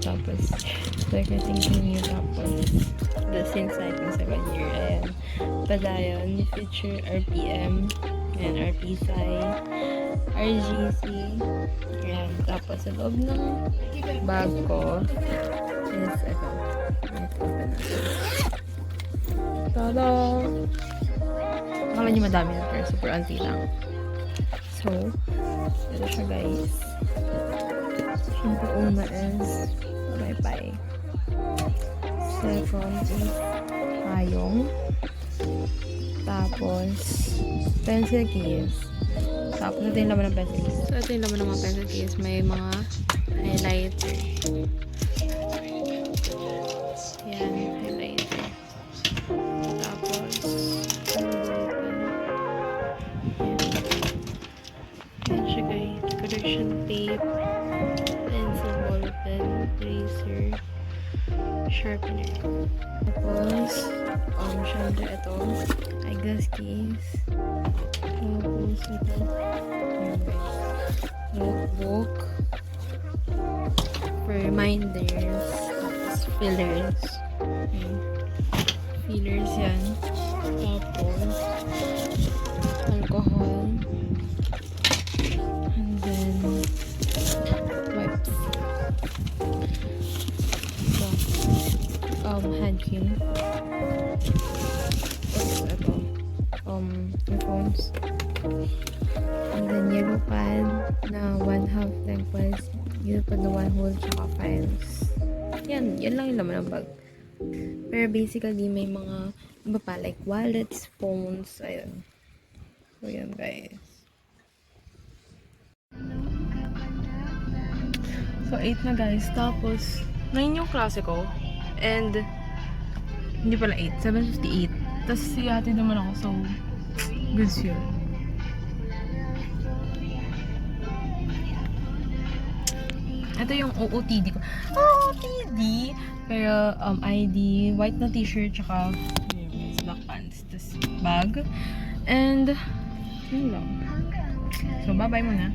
tapos decorating kami, tapos the inside ng 7 year, ayan, padayon, future RPM, ayan, RPSI, RGC, ayan, tapos sa loob ng bag ko is ito, tada! Akala nyo madami na, pero super anti lang. So, ito siya guys. Siyempre una is bye-bye. Second is hayong. Tapos, pencil case. Tapos, ito yung laman ng pencil case. So, ito yung laman ng mga pencil case. May mga highlighter. Yan, highlighter. Tapos, yan siya guys. Correction tape. Pencil, ballpen, eraser, sharpener. Tapos, syempre ito, eyeglass case. Tapos ito, notebook, for reminders, tapos fillers. Okay. Fillers yan. Tapos, alcohol. And then, wipes. Hand cream. Tapos ito, earphones. And then yellow pad na 1/2 lengthwise, yellow pad na 1 whole, tsaka files. Yan lang yung laman ng bag. Pero basically, may mga iba pa, like wallets, phones, ayun. So yan guys. So 8 na guys, tapos 9 yung klase ko. And, hindi pala 8, 7:58. Tapos si ate naman ako, so, goods yun. Ito yung OOTD ko. OOTD! Pero, ID, white na t-shirt, tsaka, black pants. Tapos, bag. And, yun lang. So, bye-bye muna.